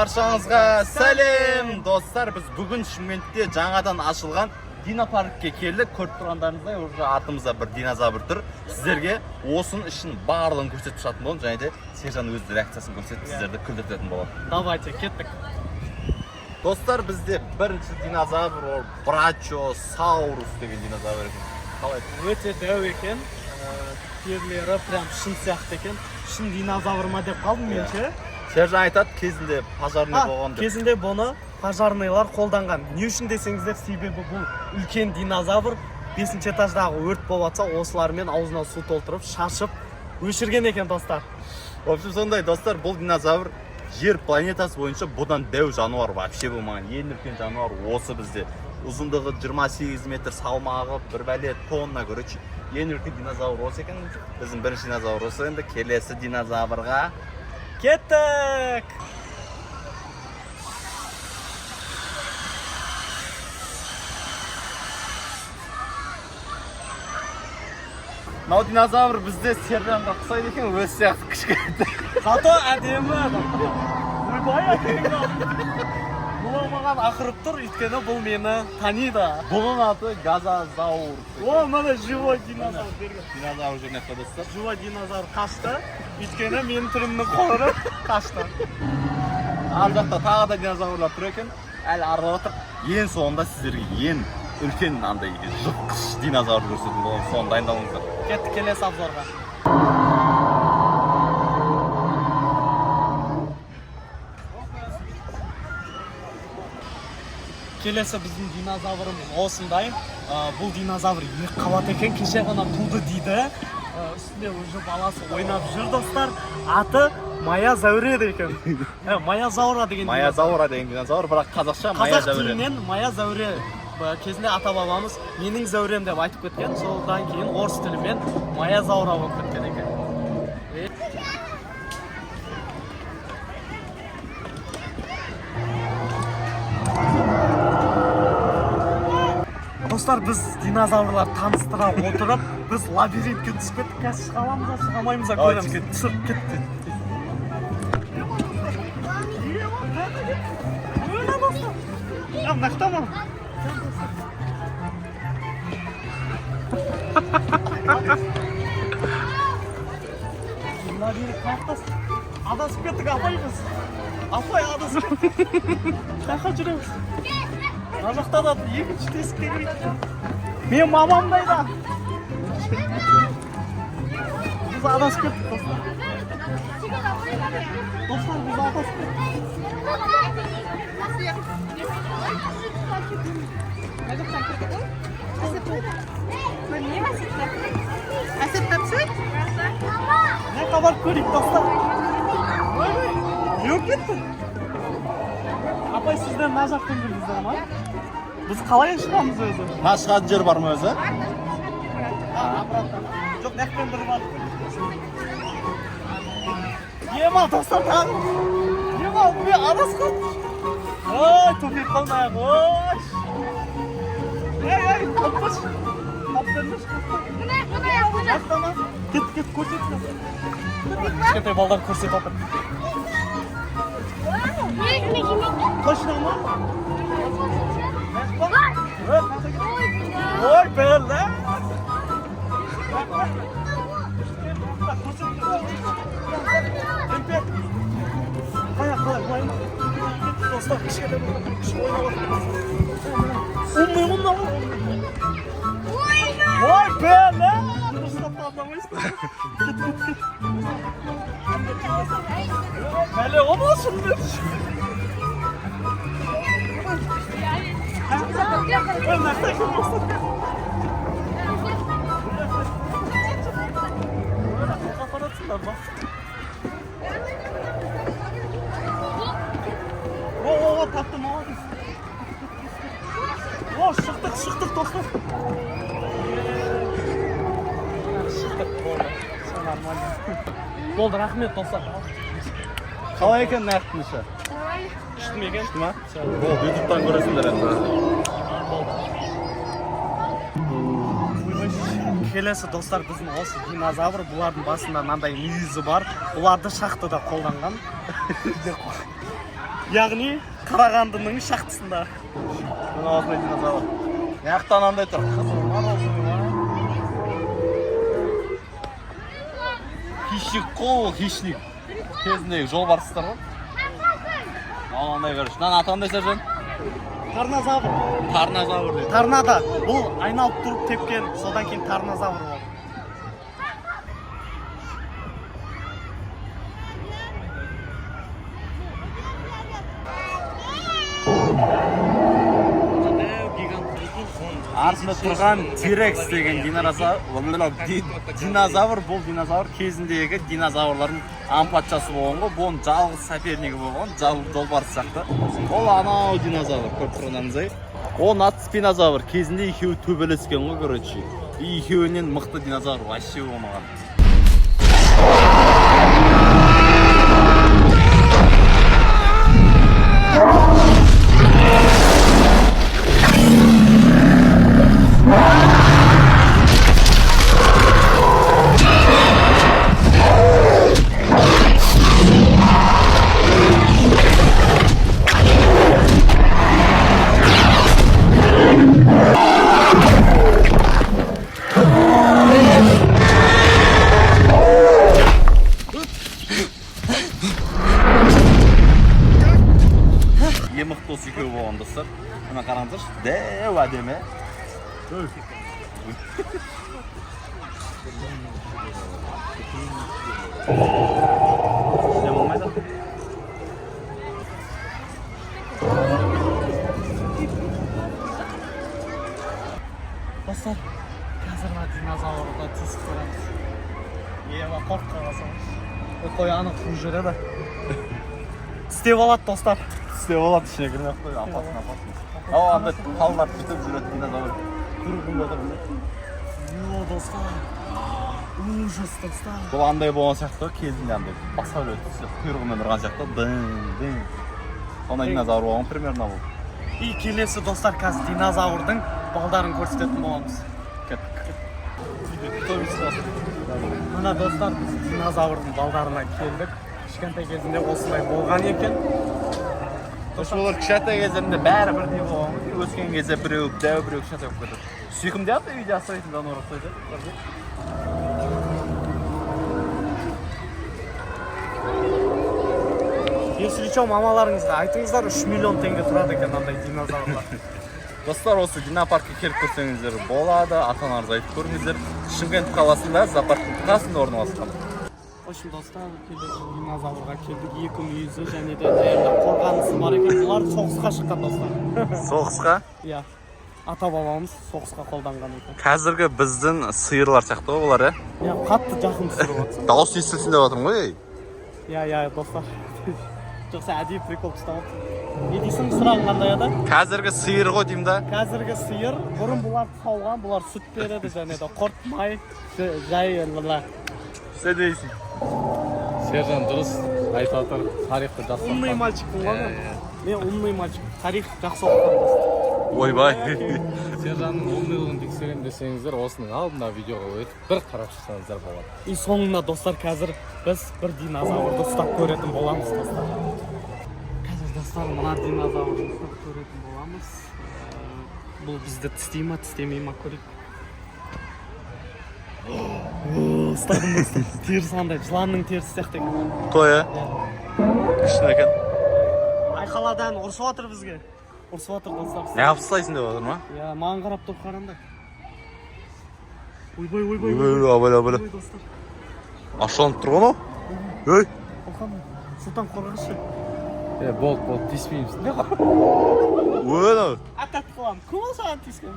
Баршаңызға сәлем достар, біз бүгін Шымкентте жаңадан ашылған динопаркке келдік. Көріп тұрғандарыңыздай уже артымызда бір динозавр тұр. Сіздерге осының ішін барлығын көрсетіп жататын боламын, және де Сержан өз реакциясын көрсетіп сіздерді күлдіретін болады. Давайте, кеттік. Достар, бізде бірінші динозавр Брачиосаурус деген динозавр екен. Қалай? Өте дәу екен. Терлері прям шын сияқты екен. Шын динозавр ма деп қалдым менше. Сержан айтады, кезінде пожарный болған деп. Кезінде бұны пожарныйлар қолданған. Не үшін десеңіздер, себебі бұл үлкен динозавр 5-ші этаждағы өрт болып жатса, осылармен аузына су толтырып, шашып өшірген екен достар. В общем, сондай достар, бұл динозавр жер планетасы бойынша бұдан дәу жануар вообще болмаған. Ең үлкен жануар осы бізде. Ұзындығы 28 метр, салмағы бір бәле тонна, короче. Ең үлкен динозавр осы екен. Біздің бірінші динозавр осы. Енді келесі динозаврға кеттік! Мынау динозавр бізде Сержанға ұқсайды екен, өз сияқты кішкентай. Зато әдемі. Ойбай әдемі. Бұл маған ақырып тұр, өйткені бұл мені таниды. Бұның аты Газозаур. О, мына живой динозавр берген. Динозавр жүрген достар. Живой динозавр қашты, өйткені менің түрімнің қоры қашты. Ар жақта тағы да динозаврлар тұр екен. Әлі аралап отыр. Ең соңында сіздерге ең үлкен андай жыртқыш динозавр көрсететін боламын. Соны дайындалыңыздар. Кеттік келесі обзорға. Келесі біздің динозаврымыз осындай. Бұл динозавр екі қабат екен, кеше ғана туды дейді. Үстінде уже баласы ойнап жүр достар. Аты Мая Зәуре екен. Мая Заура деген Мая Заура деген динозавр, бірақ қазақша Мая Қазақ Зәуре. тілінен Мая Зәуре. Кезінде ата-бабамыз менің зәурем деп айтып кеткен. Содан кейін орыс тілімен Мая Заура болып кеткен екен. Достар, біз динозаврлар таныстыра отырып, біз лабиринтке түсіп кеттік. Қазір шыға аламыз, шыға алмаймыз көреміз. Түсіп кетті. Нақтама. Лабиринт қақтас. Адасып кеттік, апаймыз. Апай адасып кеттік. Қақа жүреміз. Ажақта да екінші тесік керек. Мен мамамдай да. Біз адасып кеттік, достар. Достар, біз адасып кеттік. Ne kadar kolik dostlar. Yok gitti. Apay sizden ne жақтан келдіңіздер ama? Biz қалай шығамыз өзі? Мына шығатын жер бар ма өзі? Жоқ, нәқпен бір бар. Ема достар тағы. Ема, мен адасқым. Ой, төпеп қалмайық, ой. Ай, қаппаш. Қаппенмеш. Ақтама. Кет, көрсетіп. Кішкентай балдар көрсетіп отыр. Точно ма? Ой, бәлі. Қалай. Достар, кішкентай балдар. Ойнап отыр. Ой, бәлі. Дұрыстап қалмайсың. Бәлі, олмасын берші. О, тапты, молодец. О, шықтық, достар. Шықтық, болды. Все нормально. Болды, рахмет, достар. Қалай екен нәқтің іші? Күшті ме екен? Күшті ма? Ютубтан көресіңдер енді. Келесі достар, біздің осы динозавр, бұлардың басында мынандай мүйізі бар. Бұларды шахтада қолданған. яғни Қарағандының шахтасында. Мына осындай динозавр. Яқтан андай тұр. Хищник қол, хищник. Кезіндегі жолбарыстар ғой. Андай көріш. Мынаны аты қандай сержан? Тарнозавр. Тарнозавр дейді. Торнадо. Бұл айналып тұрып тепкен, содан кейін тарнозавр болды. Артында тұрған T-Rex деген динозавр, бұл динозавр кезіндегі динозаврлардың ампатшасы болған ғой. Бұның жалғыз сопернигі болған, жолбарыс сияқты. Ол анау динозавр, көріп тұрғанымыздай. Ол аты спинозавр, кезінде екеуі төбелескен ғой, короче. Екеуінен мықты динозавр вообще болмаған. Мықты осы екеуі болған достар. Мына қараңыздаршы, дәу әдемі. Достар, қазір динозаврда тесіп көреміз. Қорқып қаласың. Қой анық қуып жүреді. Тістеп алады достар. Тістеп алады, ішіне кірмей қой, апасын. Ау, андай талдар бүтіп жүреді динозавр. Күрігін отыр. Достар. Ужас достар. Бұл андай болған сияқты, кезінде андай басқа өледі. Құйрығымен ұрған сияқты, дың. Сондай динозавр болған примерно бұл. И келесі достар, қазір динозаврдың балдарын көрсететін боламыз. Мына достар, біз динозаврдың балдарына келдік. Кішкентай кезінде осылай болған екен. Олар кішкентай кезінде бәрі бірдей болған. Өскен кезде біреу дәу, біреу кішкентай болып кетеді. Сүйкімде атты видео асырайтын жануар ұқсайды. Если что, мамаларыңызға айтыңыздар, 3 миллион теңге тұрады екен андай динозаврлар. Достар, осы динопаркке келіп көрсеңіздер болады, ата-аналарыңызға айтып көріңіздер. Шымкент қаласында зоопарктың қасында орналасқан. Ошын достар, келесі динозаврға келдік, екі мүйізі және де дайында қорғанысы бар екен. Бұлар соғысқа шыққан достар. Соғысқа? Иә. Ата-бабамыз соғысқа қолданған екен. Қазіргі біздің сиырлар сияқты ғой бұлар, иә? Иә, қатты жақын түсіріп отыр. Дауыс естілсін деп жатырмын ғой. Иә, достар. Жоқса әдейі прикол ұстап отыр. Не дейсің, сұрағың қандай еді? Қазіргі сиыр ғой деймін да. Қазіргі сиыр, бұрын бұлар сауған, бұлар сүт береді және де құрт май жай бұла. Сен дейсің? Сержан дұрыс айтып отыр, тарихты жақсы оқыған. Умный мальчикпін ғой мен. Мен умный мальчик, тарих жақсы оқыған достар. Ойбай. Сержанның умныйлығын тексерем десеңіздер, осының алдына видеоға өтіп бір қарап шықсаңыздар болады. И соңында достар, қазір біз бір динозаврды ұстап көретін боламыз достар. Қазір достар, мына динозаврды ұстап көретін боламыз. Бұл бізді тістей ма, тістемей ма көрейік. Ұстадым достар. Терісі андай, жыланның терісі сияқты екен. Қоя. Күшті екен. Айқаладан ұрсып отыр бізге. Ұрсып отыр достар. Не қапсылайсың деп отыр ма? Иә, маған қарап тұрып қараңдар. Ойбай. Абайлы. Достар. Ашыланып тұрған о? Өй. Оқан, сұлтан қорғашы. Болды, тиіспейміз. Өй. Атат қылам. Кім ол саған тиіскен?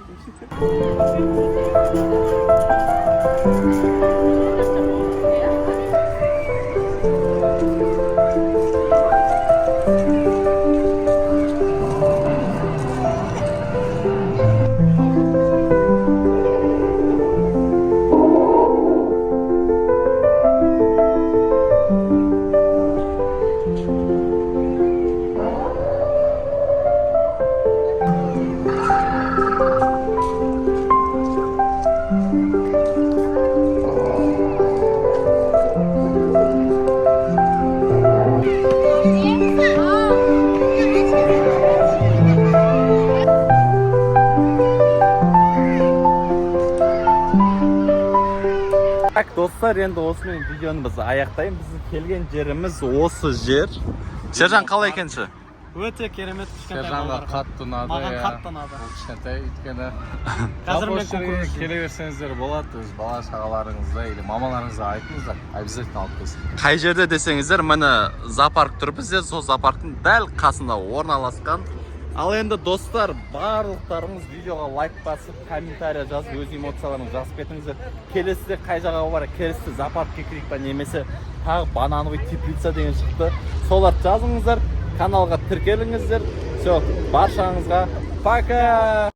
достар, енді осымен видеоны біз аяқтаймыз. Біз келген жеріміз осы жер. Сержан қалай екенші? Өте керемет кішкентай Сержанға балаларға. қатты ұнады. Маған иә. қатты ұнады. Бұл кішкентай өйткені Қазір мен осы жерге көкөніс келе берсеңіздер болады, өз бала шағаларыңызды или мамаларыңызға айтыңыздар, обязательно алып келсін. Қай жерде десеңіздер, міне зоопарк тұр бізде, сол зоопарктың дәл қасында орналасқан. Ал енді достар, барлықтарыңыз видеоға лайк басып, комментария жазып, өз эмоцияларыңызды жазып кетіңіздер. Келесіде қай жағаға бар, келесіде зоопаркке кірейік па, немесе тағы банановый теплица деген шықты. Соларды жазыңыздар, каналға тіркеліңіздер. Все, баршаңызға пока!